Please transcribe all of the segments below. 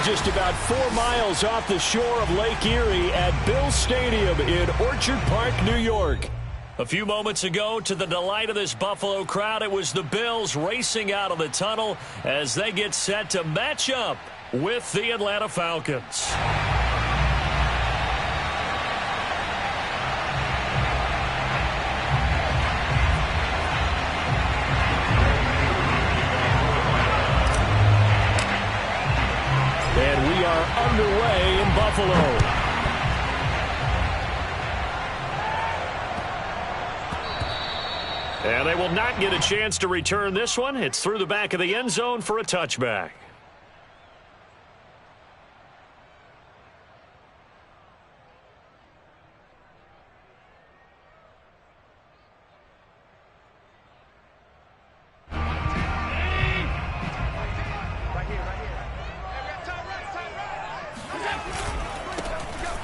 just about 4 miles off the shore of Lake Erie at Bill Stadium in Orchard Park, New York. A few moments ago, to the delight of this Buffalo crowd, it was the Bills racing out of the tunnel as they get set to match up with the Atlanta Falcons. And we are underway in Buffalo. And they will not get a chance to return this one. It's through the back of the end zone for a touchback.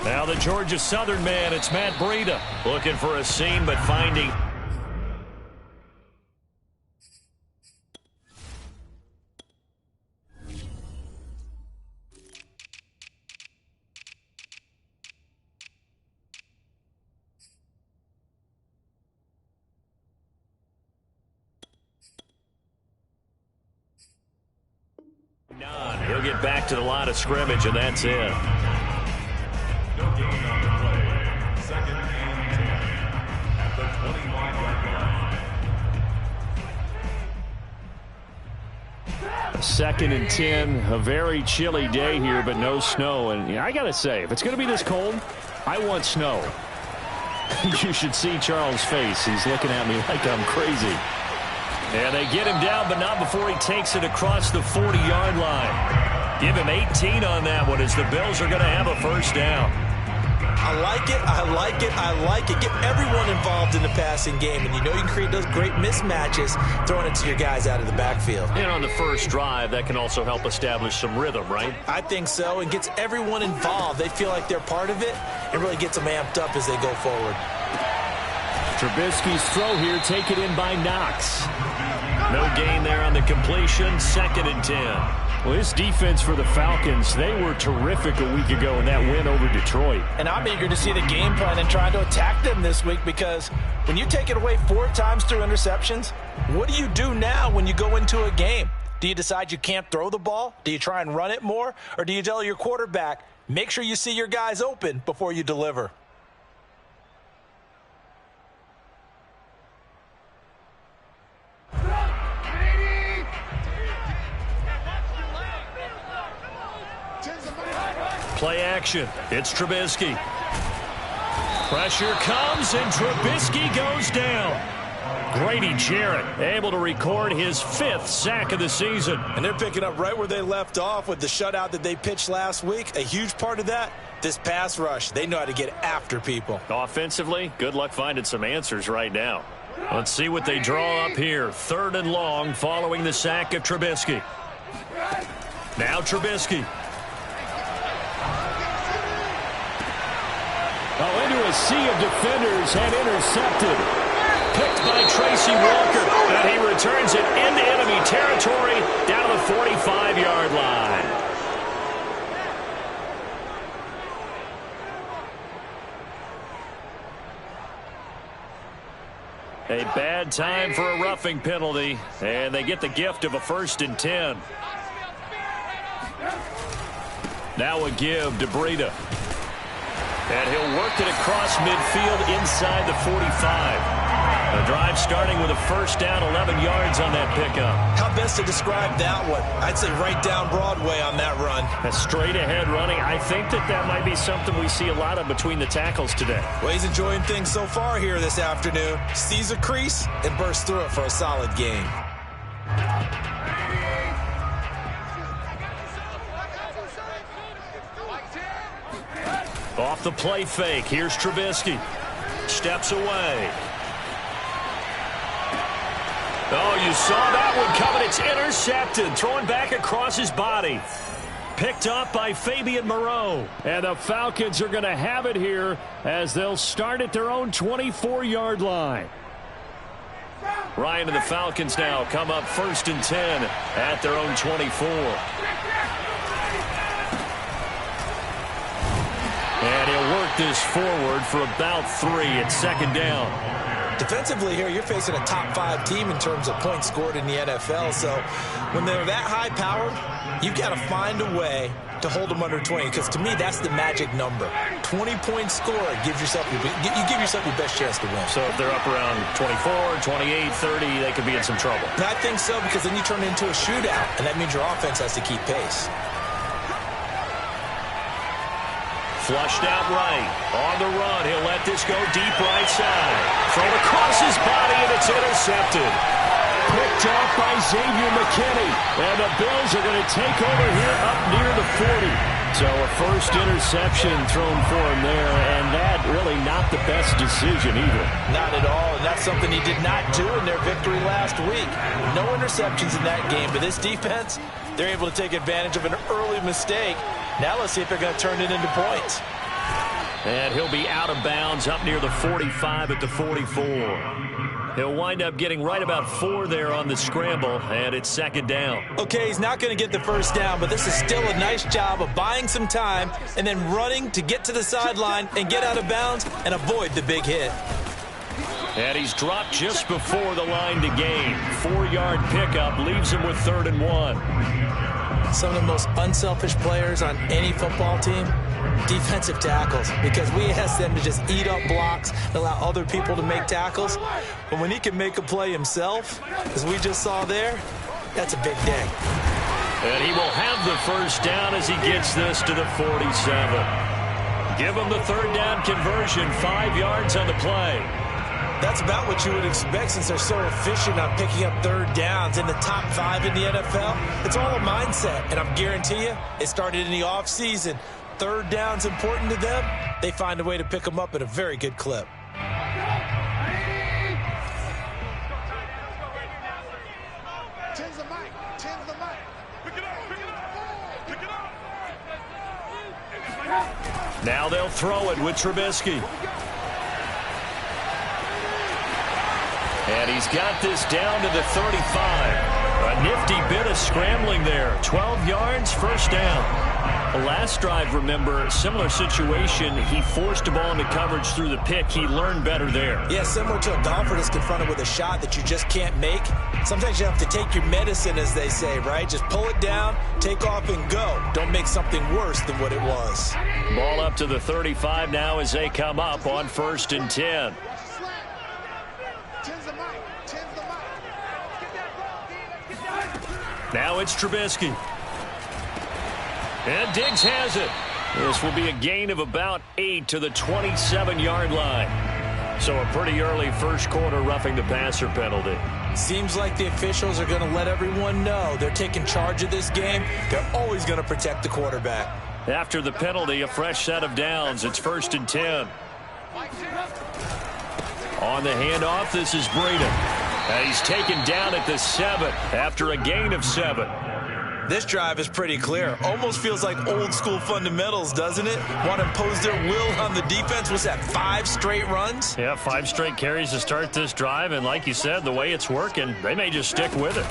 Now the Georgia Southern man, it's Matt Breida, looking for a seam but finding... He'll get back to the line of scrimmage, and that's it. Second and 10 at the 25-yard line. Second and 10, a very chilly day here, but no snow. And I got to say, if it's going to be this cold, I want snow. You should see Charles' face. He's looking at me like I'm crazy. And they get him down, but not before he takes it across the 40-yard line. Give him 18 on that one as the Bills are going to have a first down. I like it, I like it, I like it. Get everyone involved in the passing game, and you know you can create those great mismatches throwing it to your guys out of the backfield. And on the first drive, that can also help establish some rhythm, right? I think so, and gets everyone involved. They feel like they're part of it and really gets them amped up as they go forward. Trubisky's throw here, taken in by Knox. No gain there on the completion, second and 10. Well, this defense for the Falcons, they were terrific a week ago in that win over Detroit. And I'm eager to see the game plan and trying to attack them this week, because when you take it away 4 times through interceptions, what do you do now when you go into a game? Do you decide you can't throw the ball? Do you try and run it more? Or do you tell your quarterback, make sure you see your guys open before you deliver? Play action. It's Trubisky. Pressure comes, and Trubisky goes down. Grady Jarrett able to record his 5th sack of the season. And they're picking up right where they left off with the shutout that they pitched last week. A huge part of that, this pass rush. They know how to get after people. Offensively, good luck finding some answers right now. Let's see what they draw up here. 3rd and long following the sack of Trubisky. Now Trubisky. Oh, into a sea of defenders and intercepted. Picked by Tracy Walker. And he returns it into enemy territory down to the 45-yard line. A bad time for a roughing penalty, and they get the gift of a 1st and 10. Now a give to Breida. And he'll work it across midfield inside the 45. The drive starting with a first down, 11 yards on that pickup. How best to describe that one? I'd say right down Broadway on that run. A straight ahead running. I think that might be something we see a lot of between the tackles today. Well, he's enjoying things so far here this afternoon. Sees a crease and bursts through it for a solid gain. Off the play fake, here's Trubisky. Steps away. Oh, you saw that one coming. It's intercepted. Throwing back across his body. Picked up by Fabian Moreau. And the Falcons are going to have it here as they'll start at their own 24-yard line. Ryan and the Falcons now come up 1st and 10 at their own 24. work this forward for about 3 at second down. Defensively here, you're facing a top 5 team in terms of points scored in the NFL. So when they're that high-powered, you've got to find a way to hold them under 20, because to me, that's the magic number. 20-point score gives yourself you give yourself your best chance to win. So if they're up around 24, 28, 30, they could be in some trouble. I think so, because then you turn it into a shootout, and that means your offense has to keep pace. Flushed out right. On the run, he'll let this go deep right side. Thrown across his body, and it's intercepted. Picked off by Xavier McKinney. And the Bills are going to take over here up near the 40. So a first interception thrown for him there, and that really not the best decision either. Not at all, and that's something he did not do in their victory last week. No interceptions in that game, but this defense, they're able to take advantage of an early mistake. Now let's see if they're going to turn it into points. And he'll be out of bounds up near the 45 at the 44. He'll wind up getting right about 4 there on the scramble, and it's second down. Okay, he's not going to get the first down, but this is still a nice job of buying some time and then running to get to the sideline and get out of bounds and avoid the big hit. And he's dropped just before the line to gain. 4-yard pickup leaves him with 3rd and 1. Some of the most unselfish players on any football team, defensive tackles, because we ask them to just eat up blocks and allow other people to make tackles. But when he can make a play himself, as we just saw there, that's a big day. And he will have the first down as he gets this to the 47. Give him the 3rd down conversion, 5 yards on the play. That's about what you would expect since they're so efficient on picking up 3rd downs in the top 5 in the NFL. It's all a mindset, and I guarantee you, it started in the offseason. 3rd down's important to them. They find a way to pick them up at a very good clip. Now they'll throw it with Trubisky. And he's got this down to the 35. A nifty bit of scrambling there. 12 yards, first down. The last drive, remember, similar situation. He forced the ball into coverage through the pick. He learned better there. Yeah, similar to a golfer that's confronted with a shot that you just can't make. Sometimes you have to take your medicine, as they say, right? Just pull it down, take off, and go. Don't make something worse than what it was. Ball up to the 35 now as they come up on 1st and 10. Now it's Trubisky. And Diggs has it. This will be a gain of about 8 to the 27-yard line. So a pretty early first quarter roughing the passer penalty. Seems like the officials are going to let everyone know they're taking charge of this game. They're always going to protect the quarterback. After the penalty, a fresh set of downs. It's 1st and 10. On the handoff, this is Breida. And he's taken down at the 7 after a gain of 7. This drive is pretty clear. Almost feels like old school fundamentals, doesn't it? Want to impose their will on the defense. What's that, 5 straight runs? Yeah, 5 straight carries to start this drive. And like you said, the way it's working, they may just stick with it.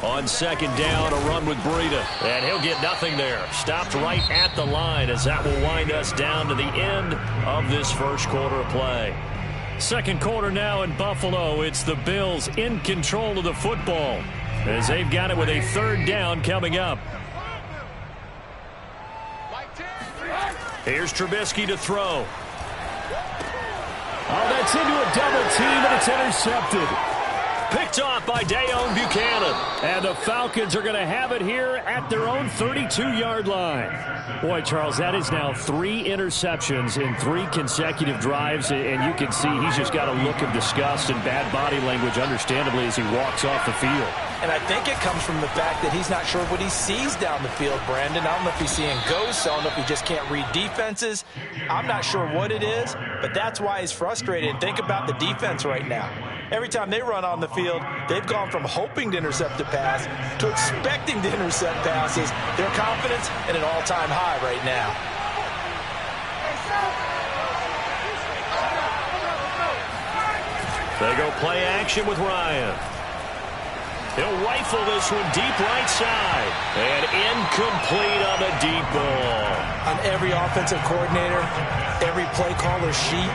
On 2nd down, a run with Breida. And he'll get nothing there. Stopped right at the line as that will wind us down to the end of this first quarter of play. Second quarter now in Buffalo. It's the Bills in control of the football as they've got it with a 3rd down coming up. Here's Trubisky to throw. Oh, that's into a double team, and it's intercepted. Picked off by Dayon Buchanan. And the Falcons are going to have it here at their own 32-yard line. Boy, Charles, that is now 3 interceptions in 3 consecutive drives, and you can see he's just got a look of disgust and bad body language, understandably, as he walks off the field. And I think it comes from the fact that he's not sure what he sees down the field, Brandon. I don't know if he's seeing ghosts. I don't know if he just can't read defenses. I'm not sure what it is, but that's why he's frustrated. And think about the defense right now. Every time they run on the field, they've gone from hoping to intercept a pass to expecting to intercept passes. Their confidence at an all-time high right now. They go play action with Ryan. He'll rifle this one deep right side. And incomplete on the deep ball. On every offensive coordinator, every play caller sheet,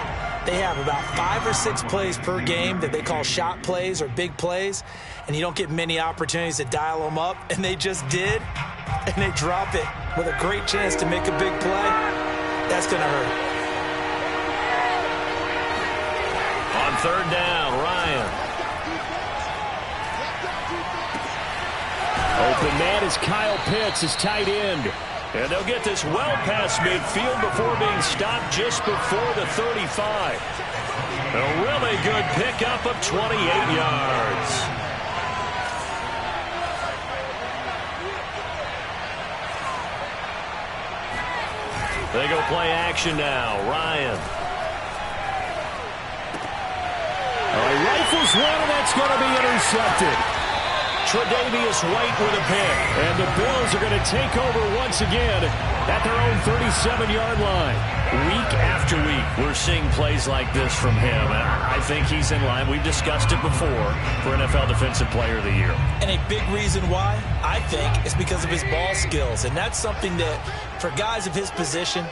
they have about 5 or 6 plays per game that they call shot plays or big plays, and you don't get many opportunities to dial them up, and they just did, and they drop it with a great chance to make a big play. That's going to hurt. On third down, Ryan. Open man is Kyle Pitts, his tight end. And they'll get this well past midfield before being stopped just before the 35. A really good pickup of 28 yards. They go play action now. Ryan. He rifles one, and that's going to be intercepted. Tre'Davious White with a pick. And the Bills are going to take over once again at their own 37-yard line. Week after week, we're seeing plays like this from him. And I think he's in line. We've discussed it before for NFL Defensive Player of the Year. And a big reason why, I think, is because of his ball skills. And that's something that, for guys of his position,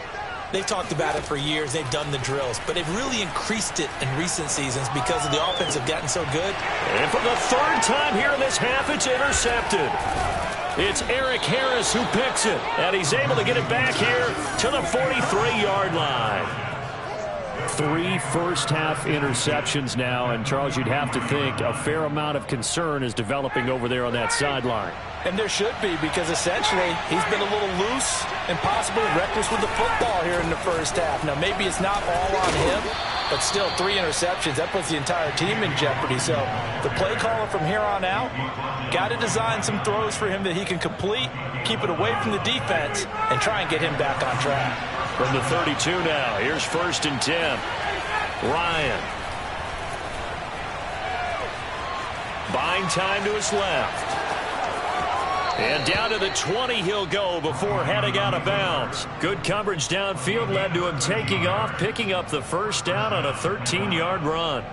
they've talked about it for years. They've done the drills. But they've really increased it in recent seasons because of the offense have gotten so good. And for the third time here in this half, it's intercepted. It's Eric Harris who picks it. And he's able to get it back here to the 43-yard line. 3 first-half interceptions now. And, Charles, you'd have to think a fair amount of concern is developing over there on that sideline. And there should be, because essentially he's been a little loose and possibly reckless with the football here in the first half. Now, maybe it's not all on him, but still 3 interceptions. That puts the entire team in jeopardy. So the play caller from here on out got to design some throws for him that he can complete, keep it away from the defense, and try and get him back on track. From the 32 now, here's 1st and 10. Ryan. Buying time to his left. And down to the 20 he'll go before heading out of bounds. Good coverage downfield led to him taking off, picking up the first down on a 13-yard run.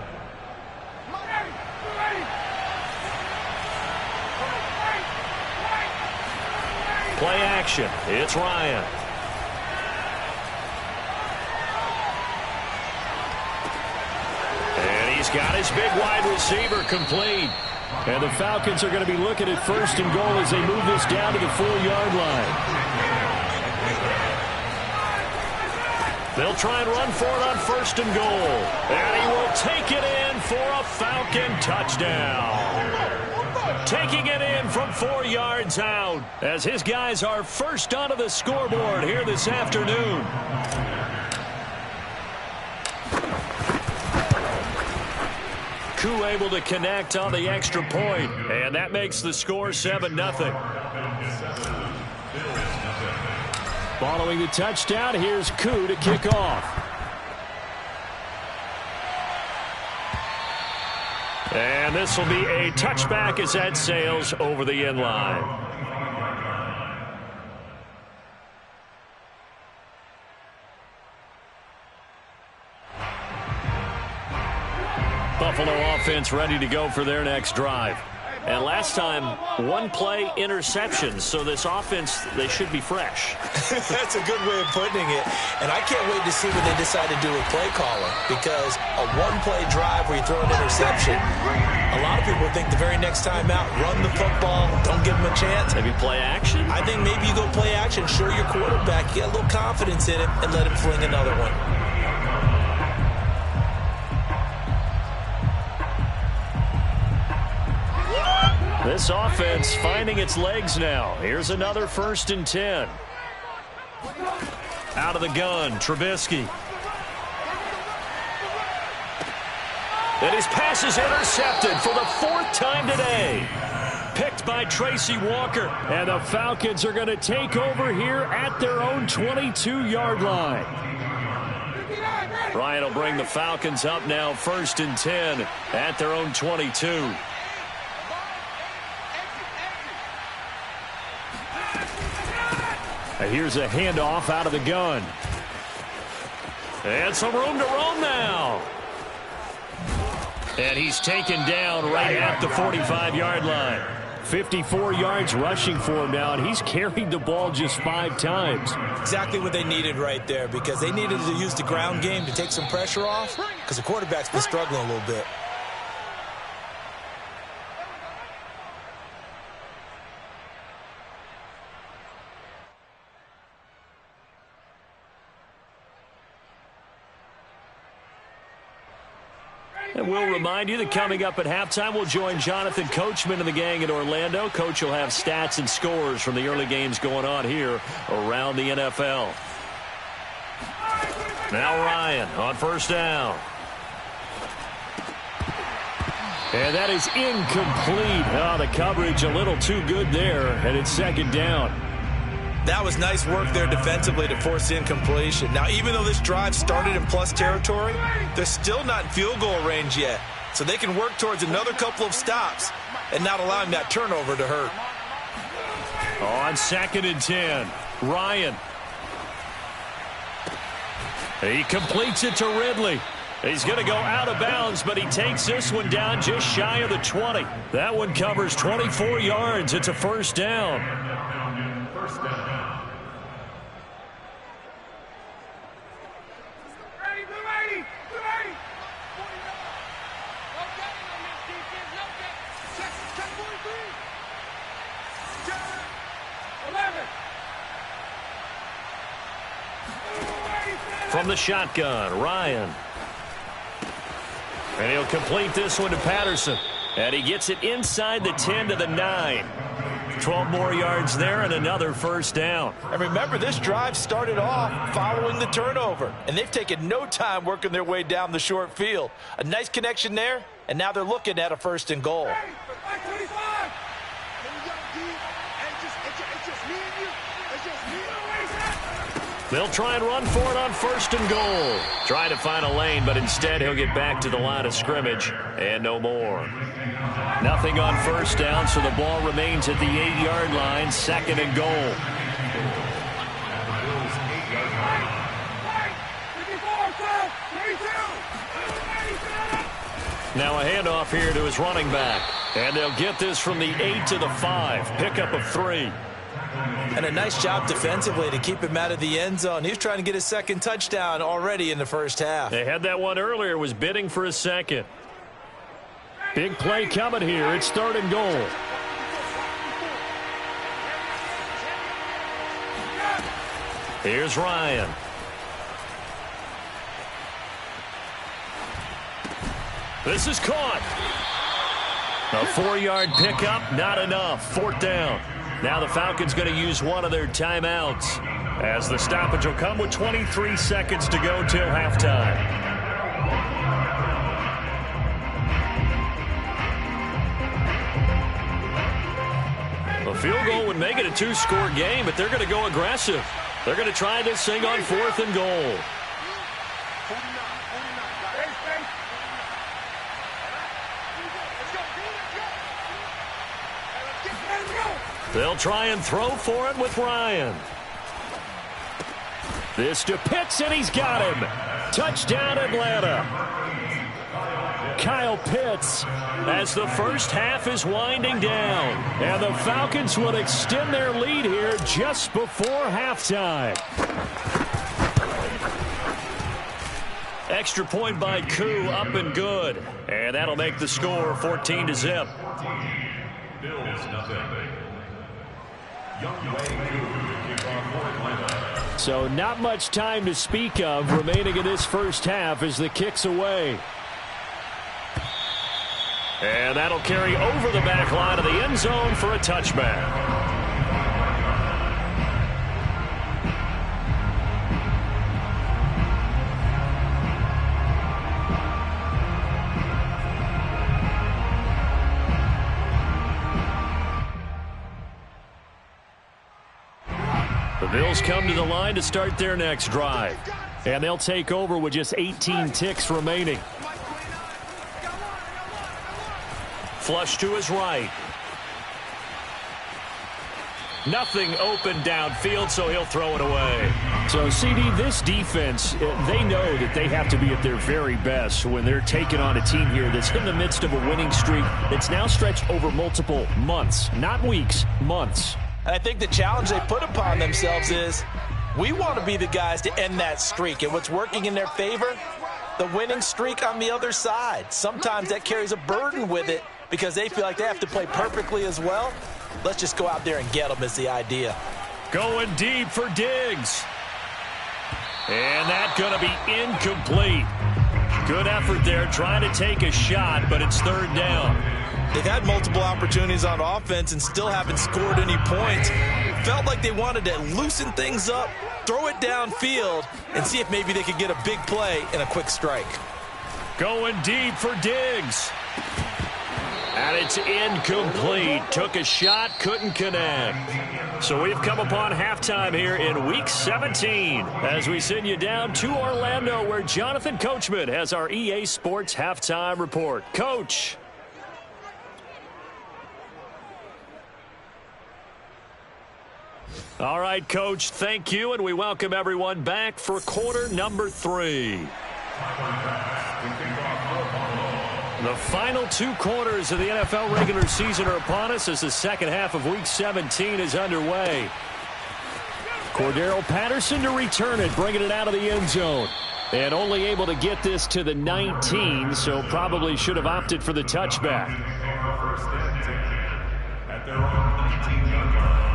Play action. It's Ryan. And he's got his big wide receiver complete. And the Falcons are going to be looking at 1st and goal as they move this down to the 4-yard line. They'll try and run for it on 1st and goal. And he will take it in for a Falcon touchdown. Taking it in from 4 yards out as his guys are first onto the scoreboard here this afternoon. Koo able to connect on the extra point, and that makes the score 7-0. Following the touchdown, here's Koo to kick off. And this will be a touchback as that sails over the end line. Buffalo offense ready to go for their next drive. And last time, 1-play interceptions. So this offense, they should be fresh. That's a good way of putting it. And I can't wait to see what they decide to do with play caller. Because a 1-play drive where you throw an interception, a lot of people think the very next time out, run the football, don't give them a chance. Maybe play action? I think maybe you go play action, show your quarterback, get a little confidence in him, and let him fling another one. This offense finding its legs now. Here's another 1st and 10. Out of the gun, Trubisky. And his pass is intercepted for the 4th time today. Picked by Tracy Walker. And the Falcons are going to take over here at their own 22-yard line. Ryan will bring the Falcons up now 1st and 10 at their own 22. Here's a handoff out of the gun. And some room to roam now. And he's taken down right at the 45-yard line. 54 yards rushing for him now, and he's carried the ball just 5 times. Exactly what they needed right there, because they needed to use the ground game to take some pressure off, because the quarterback's been struggling a little bit. And we'll remind you that coming up at halftime, we'll join Jonathan Coachman and the gang in Orlando. Coach will have stats and scores from the early games going on here around the NFL. Now Ryan on first down. And that is incomplete. Oh, the coverage a little too good there, and it's second down. That was nice work there defensively to force incompletion. Now, even though this drive started in plus territory, they're still not in field goal range yet. So they can work towards another couple of stops and not allowing that turnover to hurt. On 2nd and 10, Ryan. He completes it to Ridley. He's going to go out of bounds, but he takes this one down just shy of the 20. That one covers 24 yards. It's a first down. From the shotgun, Ryan. And he'll complete this one to Patterson. And he gets it inside the 10 to the 9. 12 more yards there and another first down. And remember, this drive started off following the turnover. And they've taken no time working their way down the short field. A nice connection there, and now they're looking at a 1st and goal. They'll try and run for it on 1st and goal. Trying to find a lane, but instead he'll get back to the line of scrimmage and no more. Nothing on 1st down, so the ball remains at the 8-yard line, 2nd and goal. Now a handoff here to his running back. And they'll get this from the 8 to the 5. Pickup of 3. And a nice job defensively to keep him out of the end zone. He was trying to get his 2nd touchdown already in the first half. They had that one earlier, was bidding for his 2nd. Big play coming here. It's 3rd and goal. Here's Ryan. This is caught. A 4-yard pickup, not enough. 4th down. Now the Falcons going to use one of their timeouts as the stoppage will come with 23 seconds to go till halftime. A field goal would make it a 2-score game, but they're going to go aggressive. They're going to try this thing on 4th and goal. They'll try and throw for it with Ryan. This to Pitts, and he's got him. Touchdown, Atlanta. Kyle Pitts as the first half is winding down. And the Falcons will extend their lead here just before halftime. Extra point by Koo, up and good. And that'll make the score 14-0. So not much time to speak of remaining in this first half as the kick's away. And that'll carry over the back line of the end zone for a touchback. The Bills come to the line to start their next drive. And they'll take over with just 18 ticks remaining. Flush to his right. Nothing open downfield, so he'll throw it away. So, CD, this defense, they know that they have to be at their very best when they're taking on a team here that's in the midst of a winning streak that's now stretched over multiple months, not weeks, months. And I think the challenge they put upon themselves is we want to be the guys to end that streak. And what's working in their favor? The winning streak on the other side. Sometimes that carries a burden with it because they feel like they have to play perfectly as well. Let's just go out there and get them is the idea. Going deep for Diggs. And that's going to be incomplete. Good effort there trying to take a shot, but it's third down. They've had multiple opportunities on offense and still haven't scored any points. Felt like they wanted to loosen things up, throw it downfield, and see if maybe they could get a big play and a quick strike. Going deep for Diggs. And it's incomplete. Took a shot, couldn't connect. So we've come upon halftime here in Week 17 as we send you down to Orlando where Jonathan Coachman has our EA Sports Halftime Report. Coach. All right, Coach, thank you, and we welcome everyone back for quarter number 3. The final 2 quarters of the NFL regular season are upon us as the second half of Week 17 is underway. Cordero Patterson to return it, bringing it out of the end zone. And only able to get this to the 19, so probably should have opted for the touchback. At their own 19-yard line.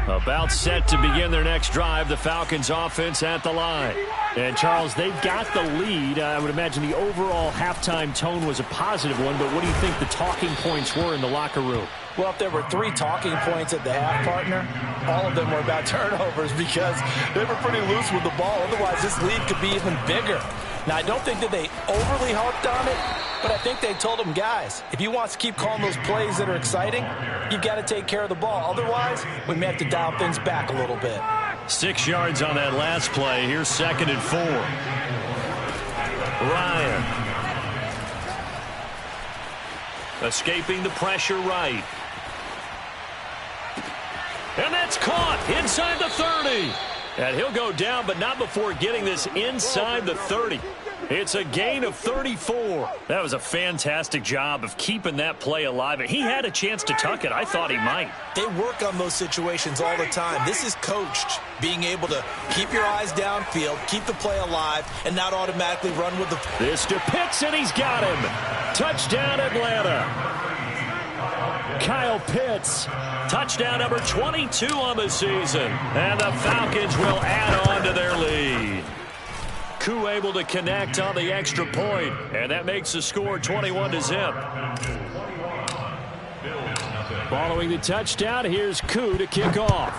About set to begin their next drive, the Falcons offense at the line. And, Charles, they've got the lead. I would imagine the overall halftime tone was a positive one, but what do you think the talking points were in the locker room? Well, if there were 3 talking points at the half, partner, all of them were about turnovers because they were pretty loose with the ball. Otherwise, this lead could be even bigger. Now, I don't think that they overly harped on it, but I think they told them, guys, if you want to keep calling those plays that are exciting, you've got to take care of the ball. Otherwise, we may have to dial things back a little bit. 6 yards on that last play. Here's 2nd and 4. Ryan. Escaping the pressure right. And that's caught inside the 30. And he'll go down, but not before getting this inside the 30. It's a gain of 34. That was a fantastic job of keeping that play alive. He had a chance to tuck it. I thought he might. They work on those situations all the time. This is coached, being able to keep your eyes downfield, keep the play alive, and not automatically run with the... This to Pitts, and he's got him. Touchdown, Atlanta. Kyle Pitts. Touchdown number 22 on the season. And the Falcons will add on to their lead. Koo able to connect on the extra point, and that makes the score 21-0. Following the touchdown, here's Koo to kick off.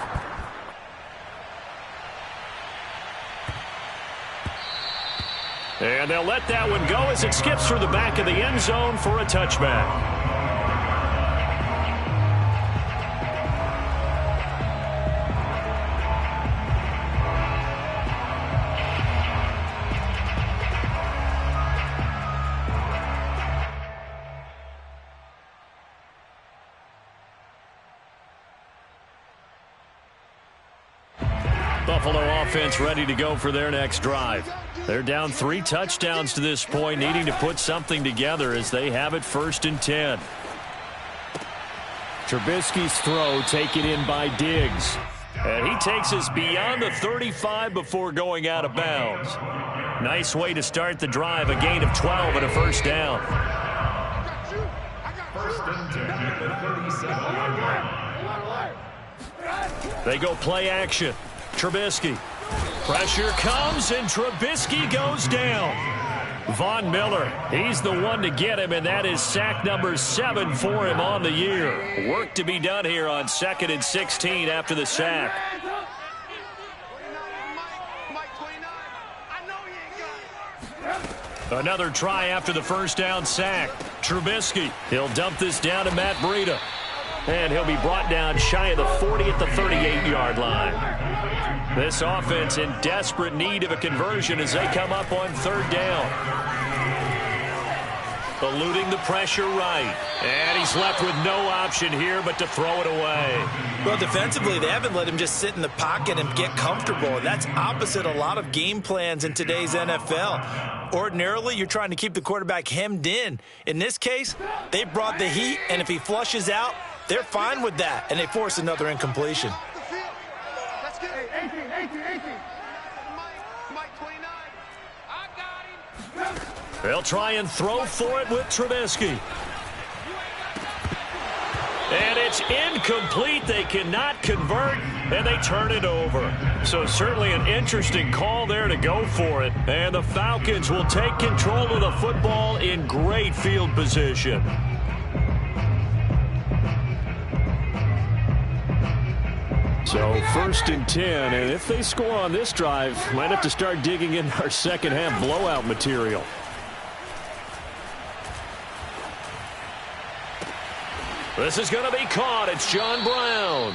And they'll let that one go as it skips through the back of the end zone for a touchback. Buffalo offense ready to go for their next drive. They're down 3 touchdowns to this point, needing to put something together as they have it 1st and 10. Trubisky's throw taken in by Diggs. And he takes us beyond the 35 before going out of bounds. Nice way to start the drive, a gain of 12 and a 1st down. They go play action. Trubisky. Pressure comes, and Trubisky goes down. Von Miller, he's the one to get him, and that is sack number 7 for him on the year. Work to be done here on 2nd and 16 after the sack. Another try after the 1st down sack. Trubisky, he'll dump this down to Matt Breida. And he'll be brought down shy of the 40 at the 38-yard line. This offense in desperate need of a conversion as they come up on 3rd down. eluding the pressure right. And he's left with no option here but to throw it away. Well, defensively, they haven't let him just sit in the pocket and get comfortable, and that's opposite a lot of game plans in today's NFL. Ordinarily, you're trying to keep the quarterback hemmed in. In this case, they brought the heat, and if he flushes out, they're fine with that, and they force another incompletion. They'll try and throw for it with Trubisky. And it's incomplete. They cannot convert, and they turn it over. So certainly an interesting call there to go for it. And the Falcons will take control of the football in great field position. So 1st and 10, and if they score on this drive, might have to start digging in our second half blowout material. This is going to be caught. It's John Brown.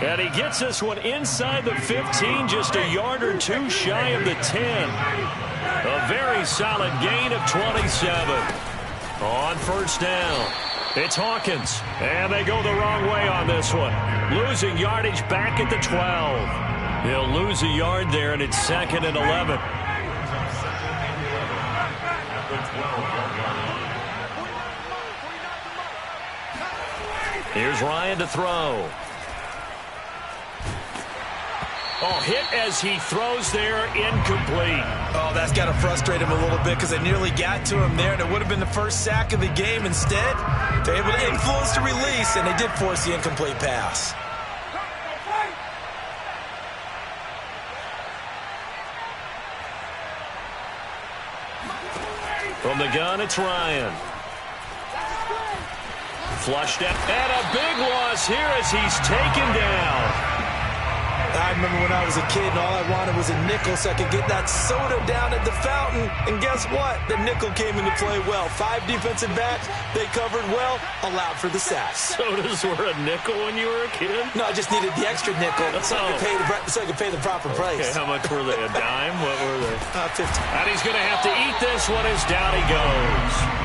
And he gets this one inside the 15, just a yard or two shy of the 10. A very solid gain of 27. On 1st down, it's Hawkins. And they go the wrong way on this one. Losing yardage back at the 12. He'll lose a yard there, and it's 2nd and 11. Here's Ryan to throw. Oh, hit as he throws there, incomplete. Oh, that's got to frustrate him a little bit because they nearly got to him there, and it would have been the first sack of the game. Instead, they're able to influence the release, and they did force the incomplete pass. From the gun, it's Ryan. Flushed out, and a big loss here as he's taken down. I remember when I was a kid and all I wanted was a nickel so I could get that soda down at the fountain. And guess what? The nickel came into play well. 5 defensive backs, they covered well, allowed for the sack. Sodas were a nickel when you were a kid? No, I just needed the extra nickel so I could pay the proper price. Okay, how much were they? A dime? What were they? 15. And he's going to have to eat this one as down he goes.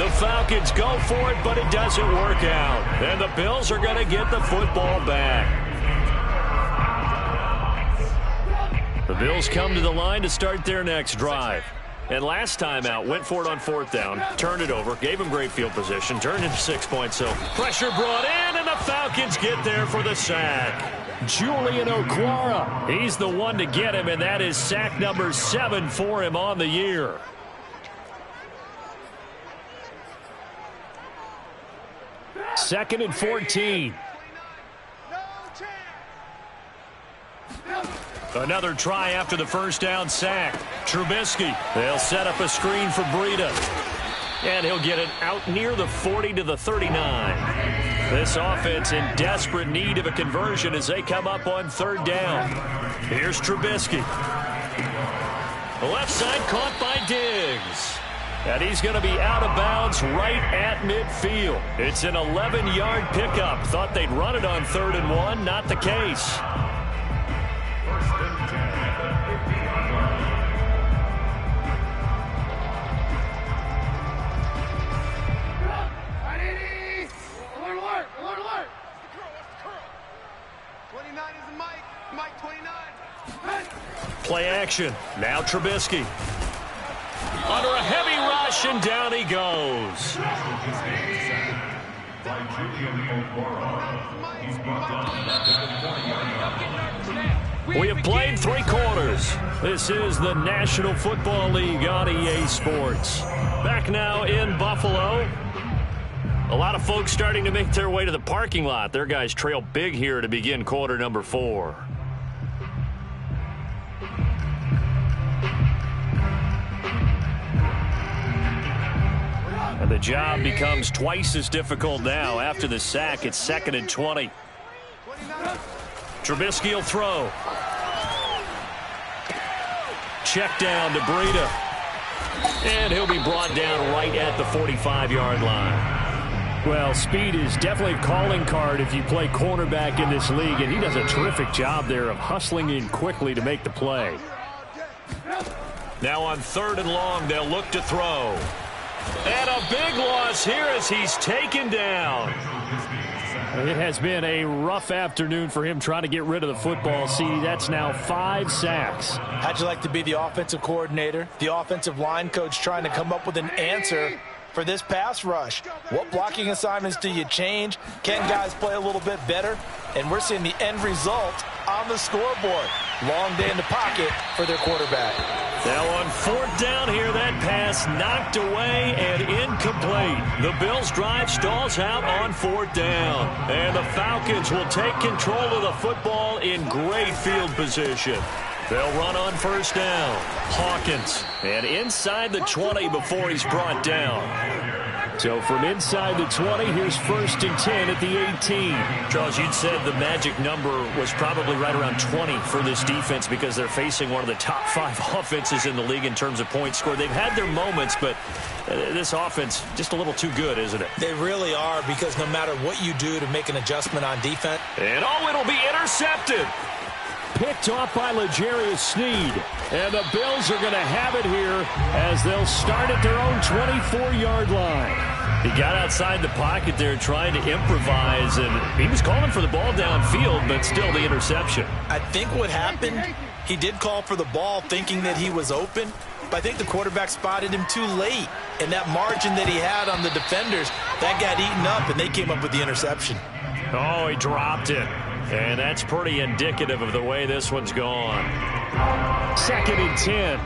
The Falcons go for it, but it doesn't work out. And the Bills are going to get the football back. The Bills come to the line to start their next drive. And last time out, went for it on 4th down, turned it over, gave him great field position, turned into 6 points. So pressure brought in, and the Falcons get there for the sack. Julian Okwara, he's the one to get him, and that is sack number 7 for him on the year. Second and 14. Another try after the first down sack. Trubisky. They'll set up a screen for Breida. And he'll get it out near the 40 to the 39. This offense in desperate need of a conversion as they come up on 3rd down. Here's Trubisky. The left side caught by Diggs. And he's going to be out of bounds right at midfield. It's an 11-yard pickup. Thought they'd run it on 3rd and 1. Not the case. Play action. Now Trubisky. Under a heavy rush, and down he goes. We have played 3 quarters. This is the National Football League on EA Sports. Back now in Buffalo. A lot of folks starting to make their way to the parking lot. Their guys trail big here to begin quarter number 4. And the job becomes twice as difficult now. After the sack, it's 2nd and 20. Trubisky will throw. Check down to Breida. And he'll be brought down right at the 45-yard line. Well, speed is definitely a calling card if you play cornerback in this league, and he does a terrific job there of hustling in quickly to make the play. Now on 3rd and long, they'll look to throw. And a big loss here as he's taken down. It has been a rough afternoon for him trying to get rid of the football. See, that's now 5 sacks. How'd you like to be the offensive coordinator, the offensive line coach trying to come up with an answer for this pass rush? What blocking assignments do you change? Can guys play a little bit better? And we're seeing the end result on the scoreboard. Long day in the pocket for their quarterback. Now on 4th down here, that pass knocked away and incomplete. The Bills' drive stalls out on 4th down. And the Falcons will take control of the football in great field position. They'll run on 1st down. Hawkins. And inside the 20 before he's brought down. So from inside the 20, here's 1st and 10 at the 18. Charles, you'd said the magic number was probably right around 20 for this defense because they're facing one of the top 5 offenses in the league in terms of points scored. They've had their moments, but this offense just a little too good, isn't it? They really are, because no matter what you do to make an adjustment on defense. And it'll be intercepted. Picked off by L'Jarius Sneed. And the Bills are going to have it here as they'll start at their own 24-yard line. He got outside the pocket there trying to improvise, and he was calling for the ball downfield, but still the interception. I think what happened, he did call for the ball thinking that he was open, but I think the quarterback spotted him too late. And that margin that he had on the defenders, that got eaten up, and they came up with the interception. Oh, he dropped it. And that's pretty indicative of the way this one's gone. 2nd and 10.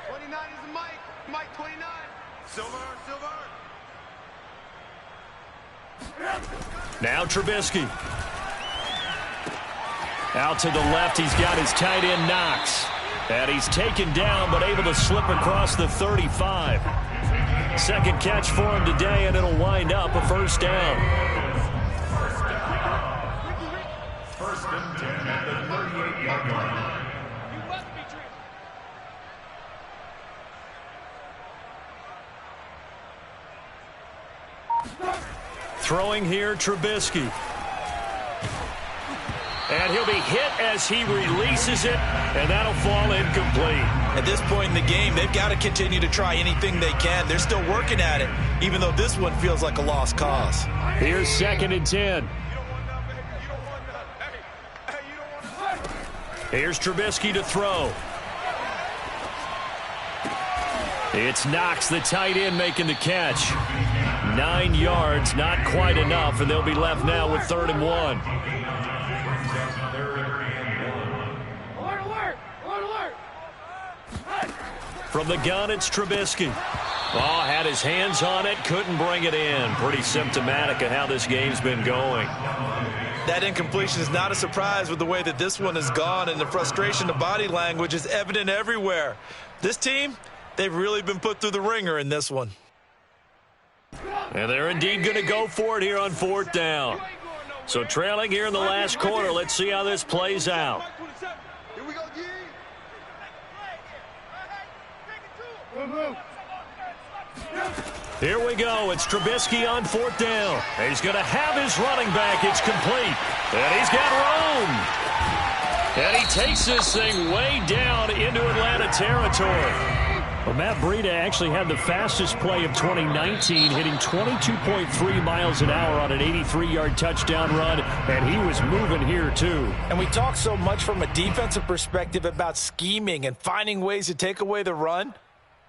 29 is Mike 29. Silver. Now Trubisky. Out to the left, he's got his tight end Knox. And he's taken down, but able to slip across the 35. 2nd catch for him today, and it'll wind up a 1st down. 1st and 10 at the 38-yard line. Throwing here, Trubisky. And he'll be hit as he releases it, and that'll fall incomplete. At this point in the game, they've got to continue to try anything they can. They're still working at it, even though this one feels like a lost cause. Here's 2nd and 10. Here's Trubisky to throw. It's Knox, the tight end, making the catch. 9 yards, not quite enough, and they'll be left now with 3rd and 1. From the gun, it's Trubisky. Oh, had his hands on it, couldn't bring it in. Pretty symptomatic of how this game's been going. That incompletion is not a surprise with the way that this one has gone, and the frustration, the body language is evident everywhere. This team, they've really been put through the ringer in this one. And they're indeed going to go for it here on 4th down. So trailing here in the last quarter, let's see how this plays out. Here we go, G. Here we go. It's Trubisky on 4th down. He's going to have his running back. It's complete. And he's got room. And he takes this thing way down into Atlanta territory. Well, Matt Breida actually had the fastest play of 2019, hitting 22.3 miles an hour on an 83-yard touchdown run, and he was moving here too. And we talk so much from a defensive perspective about scheming and finding ways to take away the run.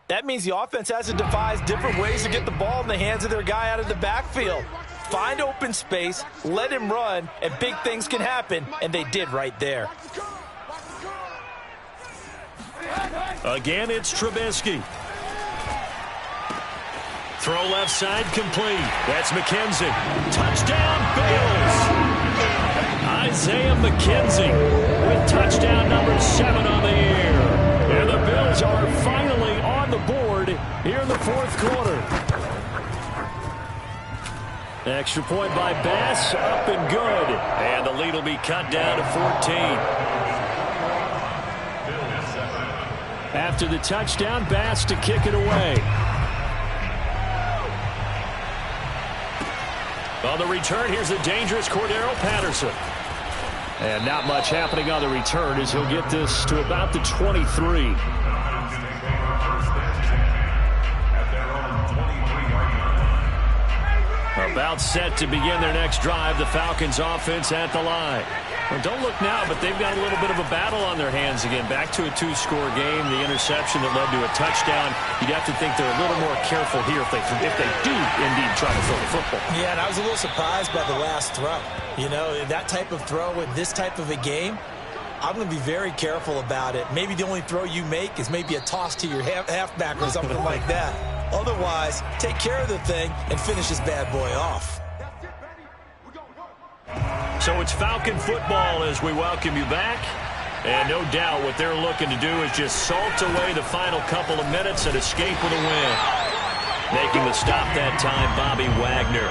That means the offense has to devise different ways to get the ball in the hands of their guy out of the backfield. Find open space, let him run, and big things can happen, and they did right there. Again, it's Trubisky. Throw left side complete. That's McKenzie. Touchdown, Bills. Isaiah McKenzie with touchdown number 7 on the year. And the Bills are finally on the board here in the 4th quarter. Extra point by Bass, up and good. And the lead will be cut down to 14. After the touchdown, Bass to kick it away. On the return, here's the dangerous Cordero Patterson. And not much happening on the return as he'll get this to about the 23. About set to begin their next drive, the Falcons offense at the line. Well, don't look now, but they've got a little bit of a battle on their hands again. Back to a 2-score game, the interception that led to a touchdown. You'd have to think they're a little more careful here if they do indeed try to throw the football. Yeah, and I was a little surprised by the last throw. You know, that type of throw in this type of a game, I'm going to be very careful about it. Maybe the only throw you make is maybe a toss to your halfback or something like that. Otherwise, take care of the thing and finish this bad boy off. So it's Falcon football as we welcome you back. And no doubt what they're looking to do is just salt away the final couple of minutes and escape with a win. Making the stop that time, Bobby Wagner.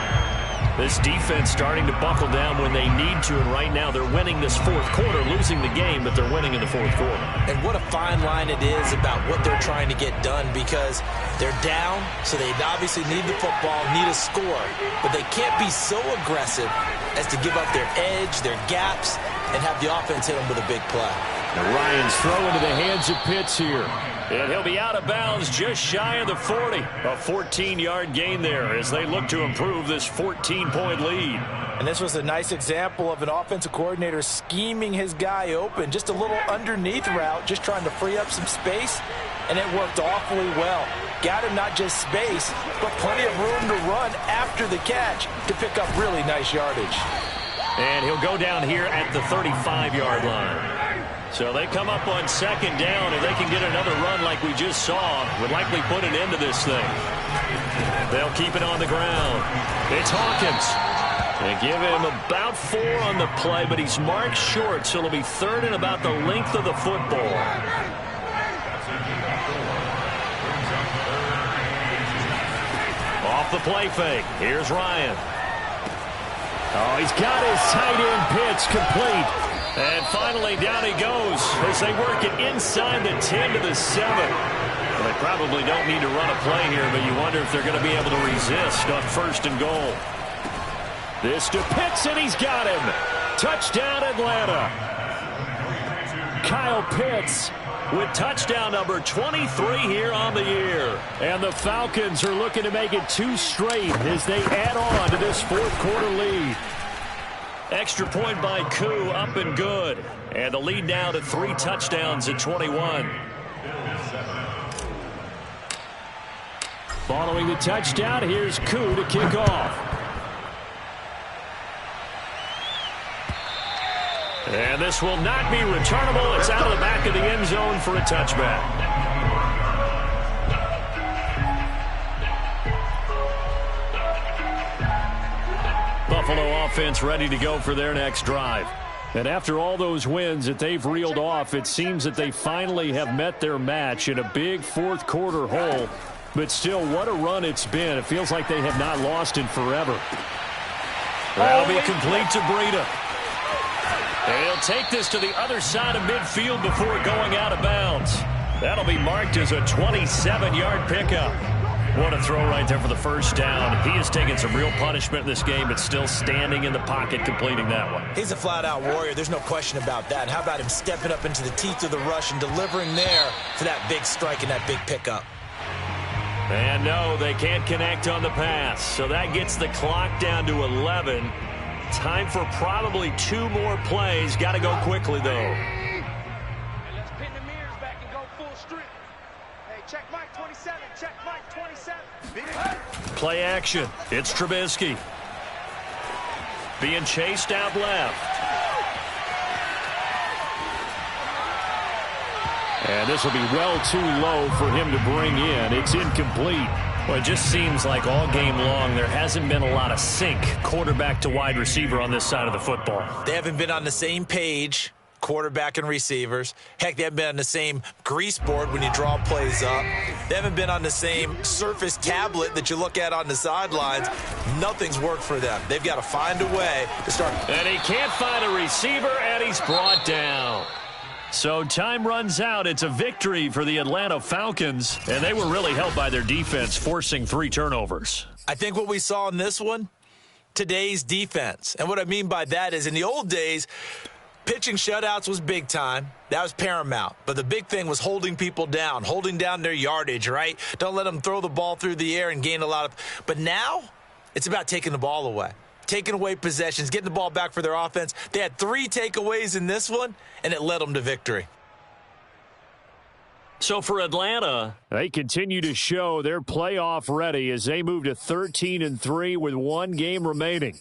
This defense starting to buckle down when they need to, and right now they're winning this fourth quarter, losing the game, but they're winning in the fourth quarter. And what a fine line it is about what they're trying to get done, because they're down, so they obviously need the football, need a score, but they can't be so aggressive as to give up their edge, their gaps, and have the offense hit them with a big play. And Ryan's throw into the hands of Pitts here. And he'll be out of bounds just shy of the 40. A 14-yard gain there as they look to improve this 14-point lead. And this was a nice example of an offensive coordinator scheming his guy open. Just a little underneath route, just trying to free up some space, and it worked awfully well. Got him not just space, but plenty of room to run after the catch to pick up really nice yardage. And he'll go down here at the 35-yard line. So they come up on second down, and they can get another run like we just saw. Would likely put an end to this thing. They'll keep it on the ground. It's Hawkins. They give him about 4 on the play, but he's marked short, so it'll be third and about the length of the football. Off the play fake. Here's Ryan. Oh, he's got his tight end Pitts complete. And finally, down he goes as they work it inside the 10 to the 7. Well, they probably don't need to run a play here, but you wonder if they're going to be able to resist on first and goal. This to Pitts, and he's got him. Touchdown, Atlanta. Kyle Pitts with touchdown number 23 here on the year. And the Falcons are looking to make it 2 straight as they add on to this fourth quarter lead. Extra point by Koo, up and good. And the lead now to 3 touchdowns at 21. Following the touchdown, here's Koo to kick off. And this will not be returnable. It's out of the back of the end zone for a touchback. Buffalo offense ready to go for their next drive. And after all those wins that they've reeled off, it seems that they finally have met their match in a big fourth quarter hole. But still, what a run it's been. It feels like they have not lost in forever. That'll be complete to Breida. And he'll take this to the other side of midfield before going out of bounds. That'll be marked as a 27-yard pickup. What a throw right there for the first down. He has taken some real punishment in this game, but still standing in the pocket completing that one. He's a flat-out warrior. There's no question about that. And how about him stepping up into the teeth of the rush and delivering there for that big strike and that big pickup? And no, they can't connect on the pass. So that gets the clock down to 11. Time for probably 2 more plays. Got to go quickly, though. Hey, let's pin the mirrors back and go full strip. Hey, check Mike 27. Check Mike 27. Play action. It's Trubisky. Being chased out left. And this will be well too low for him to bring in. It's incomplete. Well, it just seems like all game long there hasn't been a lot of sync quarterback to wide receiver on this side of the football. They haven't been on the same page, quarterback and receivers. Heck, they haven't been on the same grease board when you draw plays up. They haven't been on the same Surface tablet that you look at on the sidelines. Nothing's worked for them. They've got to find a way to start. And he can't find a receiver, and he's brought down. So time runs out. It's a victory for the Atlanta Falcons, and they were really helped by their defense, forcing 3 turnovers. I think what we saw in this one, today's defense. And what I mean by that is in the old days, pitching shutouts was big time. That was paramount. But the big thing was holding people down, holding down their yardage, right? Don't let them throw the ball through the air and gain a lot of. But now, It's about taking the ball away. Taking away possessions, getting the ball back for their offense. They had 3 takeaways in this one, and it led them to victory. So for Atlanta, they continue to show they're playoff ready as they move to 13-3 with 1 game remaining.